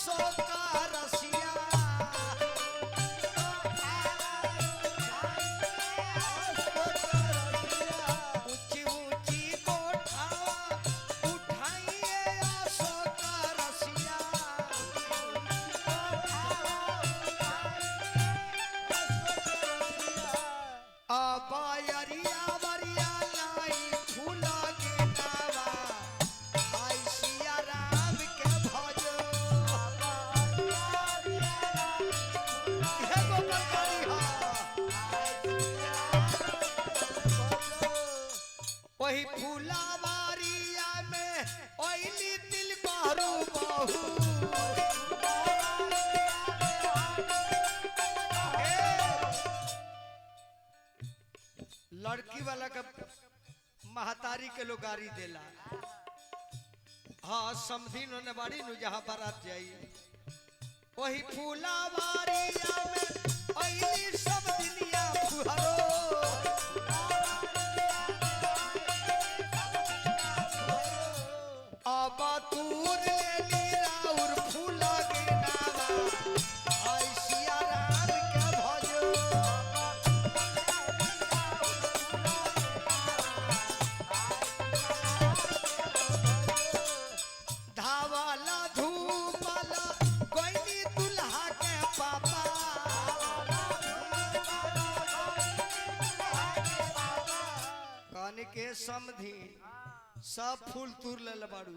अशोका रसिया ऊंची ऊंची कोठावा उठाइए अशोका रसिया अरिया वरिया लाई फूला के नावा आई सिया राम के भजो हे गोपाल करी हा वही फूलावारिया में ओइली दिल करू बहू लड़की वाला का महतारी के लोग गाड़ी देला हाँ समझी ने बाड़ी नु जहाँ बारात जाई वही फूलावारिया में ओइली सब दिनिया फुहरो अब तूर लेली राउर फूला के नावा आई सिया राम के भजो धावाला धूपाला कोइनी दुल्हा के पापा कान के समधी सब फूल तूर ले बाड़ू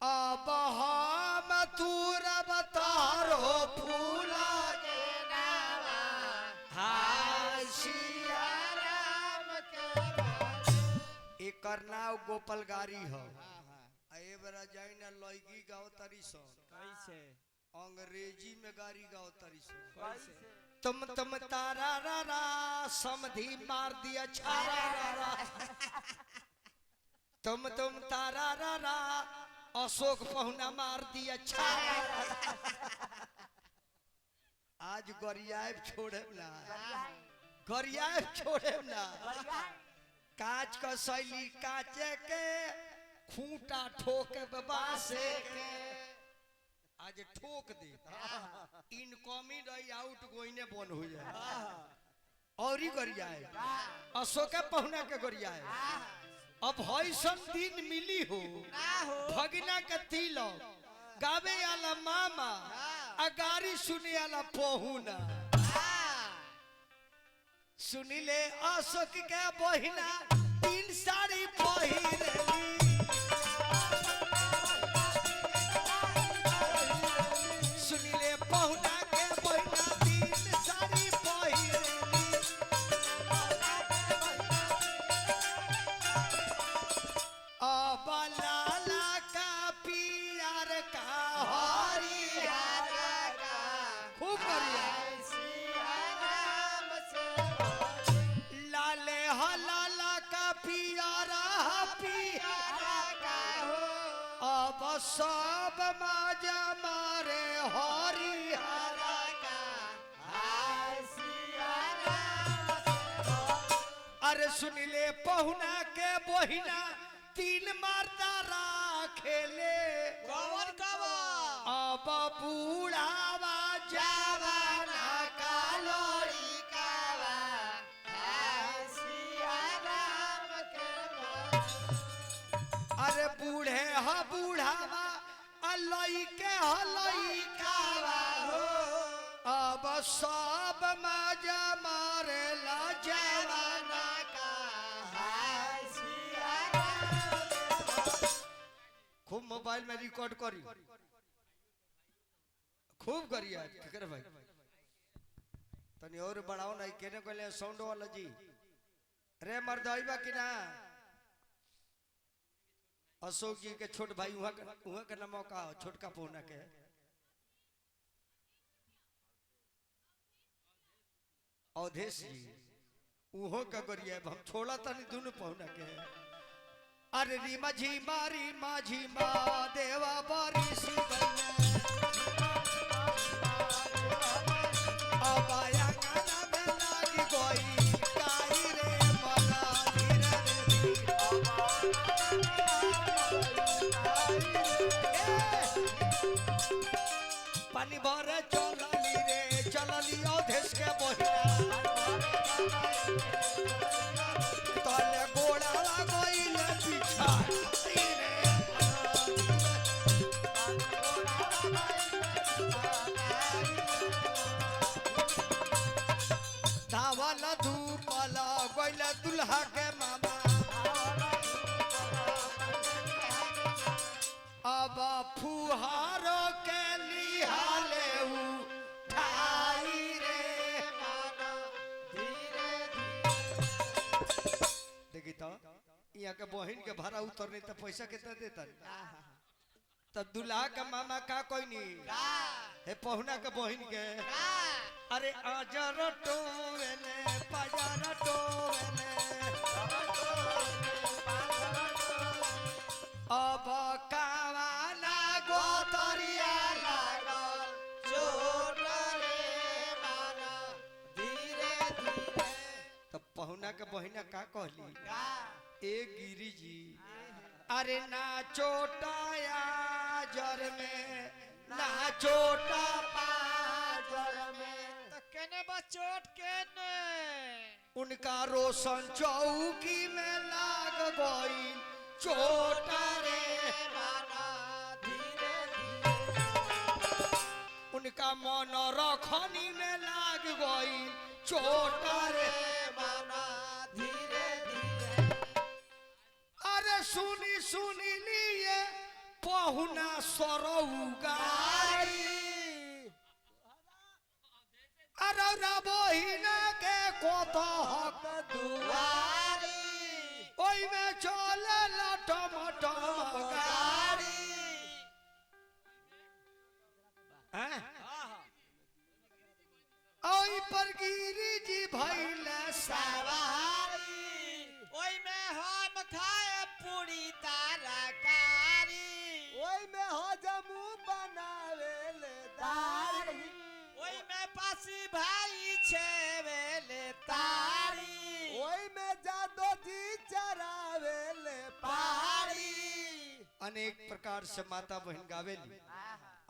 अब हम तूर बतारो फूला के नावा हाय सिया राम के एकर नाव गोपाल गारी हो ए बरा जाई ना लईगी गाओ तरी सो कैसे अंग्रेजी में गारी गाओ तरी सो कैसे तुम तारा रा रा समधी मार दिया छारा रा रा तुम तारा रा रा अशोक पहुना मार दिया छारा रा रा आज गरियाब छोड़े ना गरियाब छोड़े ना कांच का शैली कांचे के खूंटा ठोके बासे के आज ठोक दे इनकमिंग रही आउट गोइने बन हो जाए और ही गरिया है अशोक पहुना के गरिया है अब हईसन दिन मिली हो भगना के तिलक गावे वाला मामा अगारी सुने वाला पहुना सुनिले अशोक के बहिना 3 साड़ी पहिरली सुनिले पहुना के बहिना 3 साड़ी पहिरली अब लाला का पियर का हरियर का खूब बढ़िया लाले हलाला का पियारा पियारा का हो अब सब माजा मारे हरिहरा का अरे सुनिले पहुना के बहिना 3 मर्दा राखेले कवन कवन अब बूढ़ावा जवाना का लोरी कावा अरे बूढ़े ह बूढ़ावा अलई के हलई कावा हो अब सब मजा मारे ला जवाना का खूब मोबाइल में रिकॉर्ड करी खूब करिए ठीक है भाई तनी और बढ़ाओ ना केने कहले साउंड वाला जी रे मर्दाइबा कि ना अशोक जी के छोट भाई वहां के नाम का छोटका पहुना के अवधेश जी उहो का गरिया हम छोड़ा तनी दोनों पहुना के अरे री माझी मारी माझी मा देवा बारी सी अब आया गाना में लागी कोई काई रे मना धीरे रे दुल्हा के मामा अब फुहारो के लिहाले उठाई रे माना धीरे देखी तो यहाँ के बहन के भाड़ा उतरने तो पैसा कितना देता तब दुल्हा का मामा का कोई नहीं हे पहुना के बहन के अरे आजर टोवेले पाजर टोवेले अब कावाना गोतरिया लागल चोट रे माना धीरे धीरे तब पहुना के बहिना का कहली ए गिरी जी अरे ना चोटाया जर में ना चोटा पाजर में तो केने बा चोट केने उनका रोशन चौकी में लाग गई चोटा रे माना धीरे धीरे उनका मन रखनी में लाग गई चोटा रे माना धीरे धीरे अरे सुनी सुनी लिए पहुना सरऊ गाई अरे बहिना के कोत हक दुआरी ओई में चले टमटम गाड़ी ओई पर गिरी जी भइले सवारी ओई में हम खाए पूरी तरकारी ओई में हजमू बनावेले दाढ़ी ओई में पासी भाई छेवेले तारी ओई में जादो जी चरावेले पहाड़ी अनेक प्रकार से माता बहन गावेली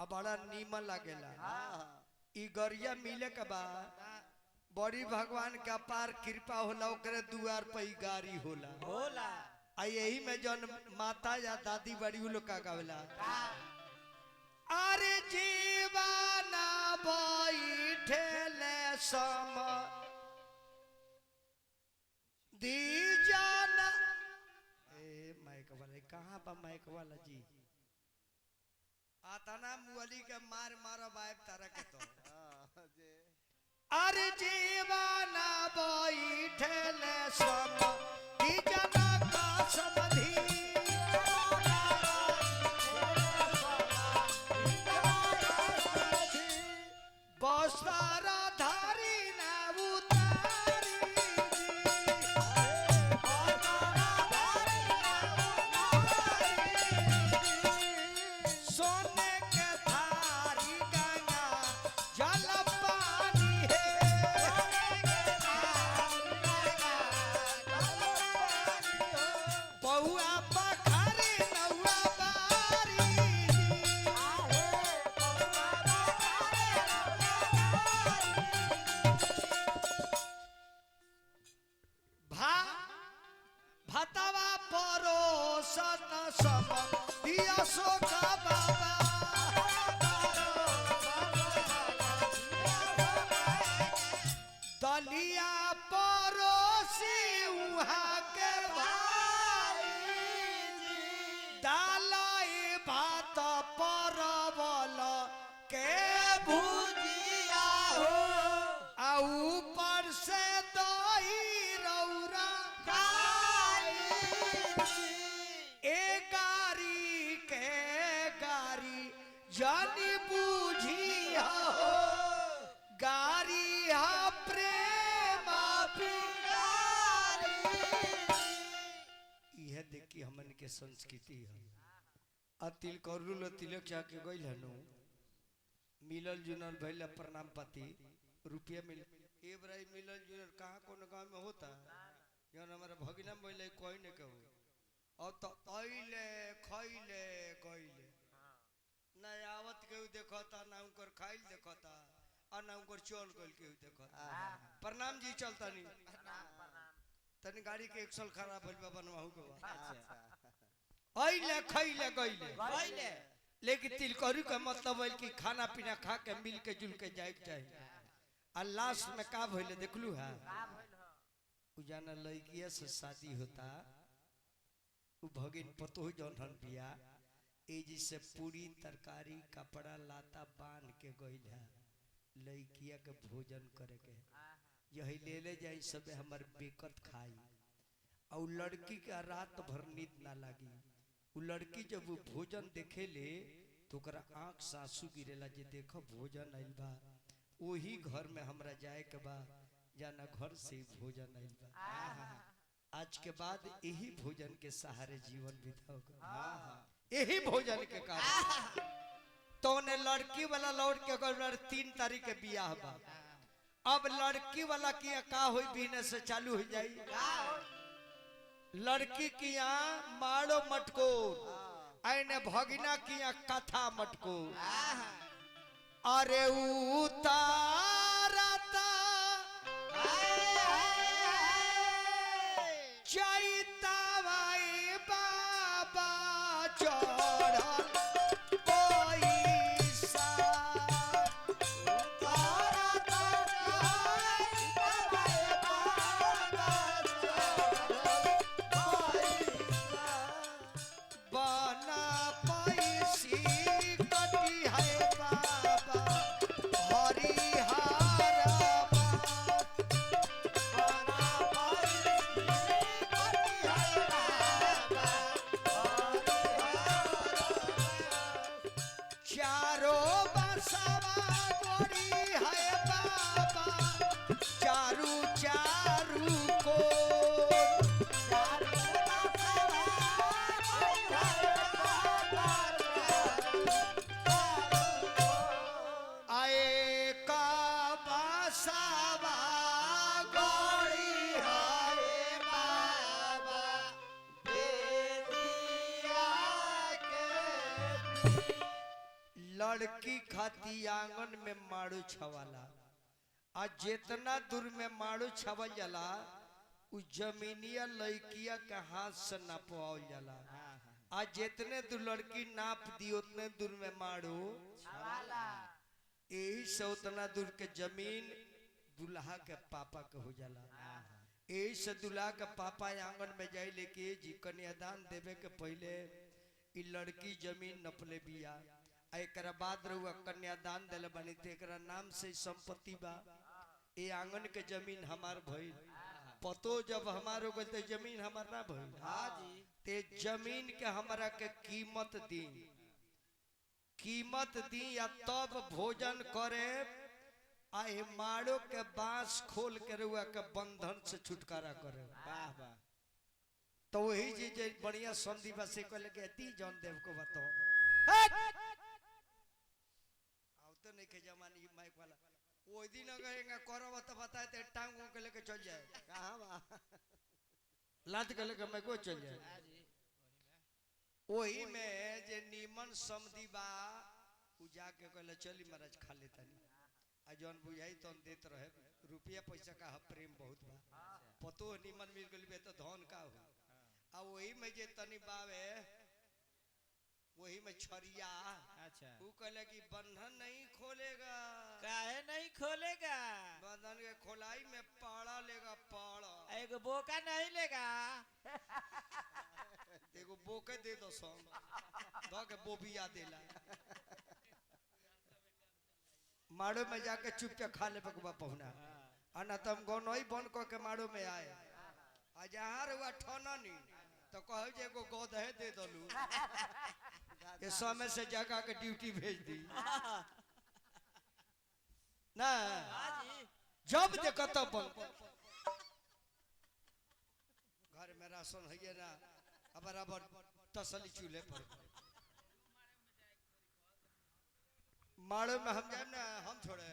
अब बड़ा नीमन लागेला ई गरिया मिले के बाद बड़ी भगवान का पार कृपा होला ओकरे दुआर पे ई गाड़ी होला होला आ यही में जन माता या दादी बड़ी उ लोग का गावेला अरे जीवाना बैठेले सम दीजाना ए माइक वाला कहाँ बा माइक वाला जी आता ना मुअली के मार मारो बाइब तारा के तो अरे जीवाना बैठेले सम दीजाना का समधी बस्तारा धारी ना उतारी सोने के थारी गंगा जल पानी है बहुआ पखारी नौआ बारी भतवा परोसन सब दिया सो का बाबा दलिया परोसी उहाँ के भाई दालाई भात परवल के भुजिया हो आ ऊपर से दही रौरा ए गारी के गारी जानी बूझी हो गारी हा प्रेम प्यारी यह देखी हमन के संस्कृति है आ तिल करुल तिलक जाके गइल हनु मिलल जुनल भइल प्रणाम पाती रुपया मिल ए बराई मिलल जुनल कहाँ कोनो गांव में होता जौन हमारा भगिना भइल कोई न कहू और तो अइले खइले गइले ना आवत केहू देखता ना उनकर खाइल देखता और ना उनकर चल गइल केहू देखता प्रणाम जी चलता नहीं तनी गाड़ी के एक्सल खराब भइल बा बनवाहू के बा अइले खइले गइले पहले लेकिन तिलकरी का मतलब है कि खाना पीना खा के मिल के जुल के जाए के चाहिए और लास्ट में का भइले देखलू है उजाना लड़किया से शादी होता उ भगिन पतो जौन हन बिया ए जिसे पूरी तरकारी कपड़ा लाता बांध के गइल है लड़किया के भोजन करे के यही ले ले जाई सबे हमर बेकत खाई और लड़की का रात भर नींद ना लगी उ लड़की जब वो भोजन देखे ले तो ओकरा आंख से आंसू गिरेला जे देखो भोजन आइल बा वही घर में हमरा जाए के बा जाना घर से ही भोजन आइल बा आज के बाद यही भोजन के सहारे जीवन बिताओगे यही भोजन के कारण तो ने लड़की वाला लौट के अगर 3 तारीख के बियाह बा अब लड़की वाला की का होई बिना से चालू हो जाई लड़की की यहाँ मारो मटकोर आईने भगिना की यहाँ कथा मटकोर अरे उतारता चैतावाई बाबा चढ़ल पैसा बना पैसी कटी है बाबा हरिहरा चारों बसवा गोरी है बाबा चारू चारू को आए का बसवा गोरी है बाबा लड़की खाती आंगन में मारू छवाला आज जितना दूर में मारू छवल जाला उ जमीनिया लड़किया के हाथ से नापवाल जाला आज जितने दूर लड़की नाप दी उतने दूर में मारू यही से उतना दूर के जमीन दुल्हा के पापा के हो जाला यही से दुल्हा के पापा आंगन में जाए लेके जी कन्यादान देवे के पहले इ लड़की जमीन नपले बिया एक बाद रहुआ कन्यादान दिले बनी तो एक नाम से संपत्ति बा ये आंगन के जमीन हमार भइल पतो जब हमार हो गए तो जमीन हमार ना भइल हाँ जी ते जमीन के हमरा के कीमत दी या तब भोजन करे आए मारो के बांस खोल के रहुआ के बंधन से छुटकारा करे वाह वाह तो वही चीज बढ़िया संधि बसे को लगे ती जौन देव को बताओ तो नहीं के जमाने की माइक वाला वो दिन अगर करब तो बताए तो टांग के लेके चल जाए कहाँ बा लात के लेके मैं को चल जाए वही में जे नीमन समधी बा उ जाके कहले चली महाराज खा लेता नहीं आ जौन बुझाई तौन देत रहे रुपया पैसा का प्रेम बहुत बा पतो नीमन मिल गई तो धन का हो आ वही में जे तनी बावे वही में छरिया अच्छा वो कहले कि बंधन नहीं खोलेगा काहे नहीं खोलेगा बंधन के खोलाई में पाड़ा लेगा पाड़ा एक बोका नहीं लेगा देखो बोके दे दो सोम दो के बोबिया देला माड़ो में जाके चुपचाप खा ले बकवा पहुना अना तुम गोनोई बन को के माड़ो में आए आ जहाँ रुआ ठोना नहीं तो कहो जे को गोद है दे दलू ये समय से जगह के ड्यूटी भेज दी ना जब देखो तब घर में राशन है ना अब बराबर तसली चूल्हे पर माड़ो में हम जाए ना हम छोड़े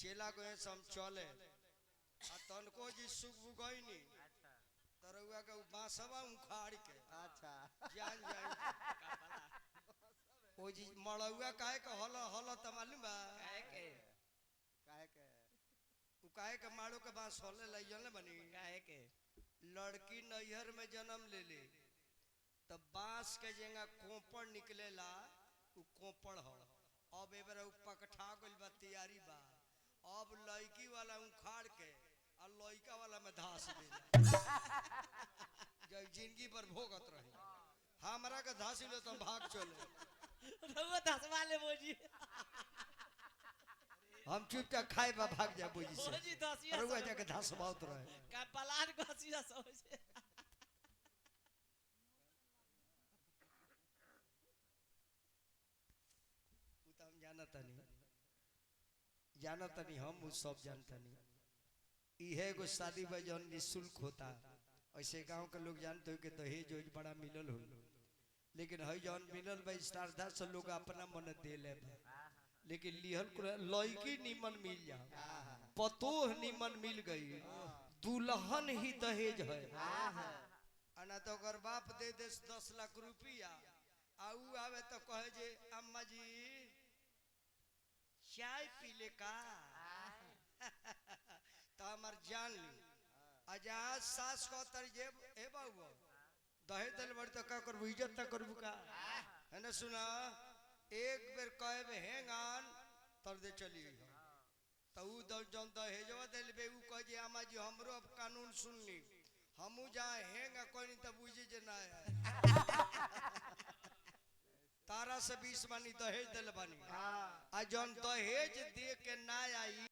चेला को हम चले आ तनको जी सुख गई नहीं तरहुआ के बांसवा उखाड़ के अच्छा जान जाए ओ जी मड़ौआ काहे के हल हल त मालूम बा काहे के उ काहे के माड़ो के बांस हले लई जन बनी काहे के लड़की नैहर में जन्म ले ले तब बांस के जगह कोपड़ निकलेला उ कोपड़ हो अब एबरा उ पकठा गइल बा तैयारी बा अब लड़की वाला उखाड़ के आ लइका वाला में धास दे जब जिंदगी पर भोगत रही हमरा के धासी लो तो भाग चले रउआ धसवा ले बोजी हम चुपचाप खाए बा भाग जा बुझी से बोजी धसिया रउआ जाके धास बहुत रहे का पलान घसिया सब से उ त हम जानता नहीं हम उ सब जानता नहीं इहे एगो शादी बा जौन निःशुल्क होता ऐसे गांव के लोग जानते हो कि दहेज ओज बड़ा मिलल हो लेकिन हई जौन मिलल बा श्रद्धा से लोग अपना मन दे ले लेकिन लिहल लड़की निमन मिल जा पतोह निमन मिल गई दुल्हन ही दहेज है अना तो अगर बाप दे दे 10 लाख रुपया आऊ आवे तो कहे जे अम्मा जी चाय पी ले का तो हमार जान ली आजाद सास को तर जे ए बाबू दहेज दिल बड़ तो का करबू इज्जत ना करबू का है ना सुना एक बेर कहबे हेंगान तर दे चली तो उ जौन दहेजवा दिल बे उ कह जे अम्मा जी हमरो अब कानून सुन ली हमू जा हेंगा कोनी तब बुझी जे ना तारा से 20 मानी दहेज दिल बानी आ जौन दहेज दे के ना आई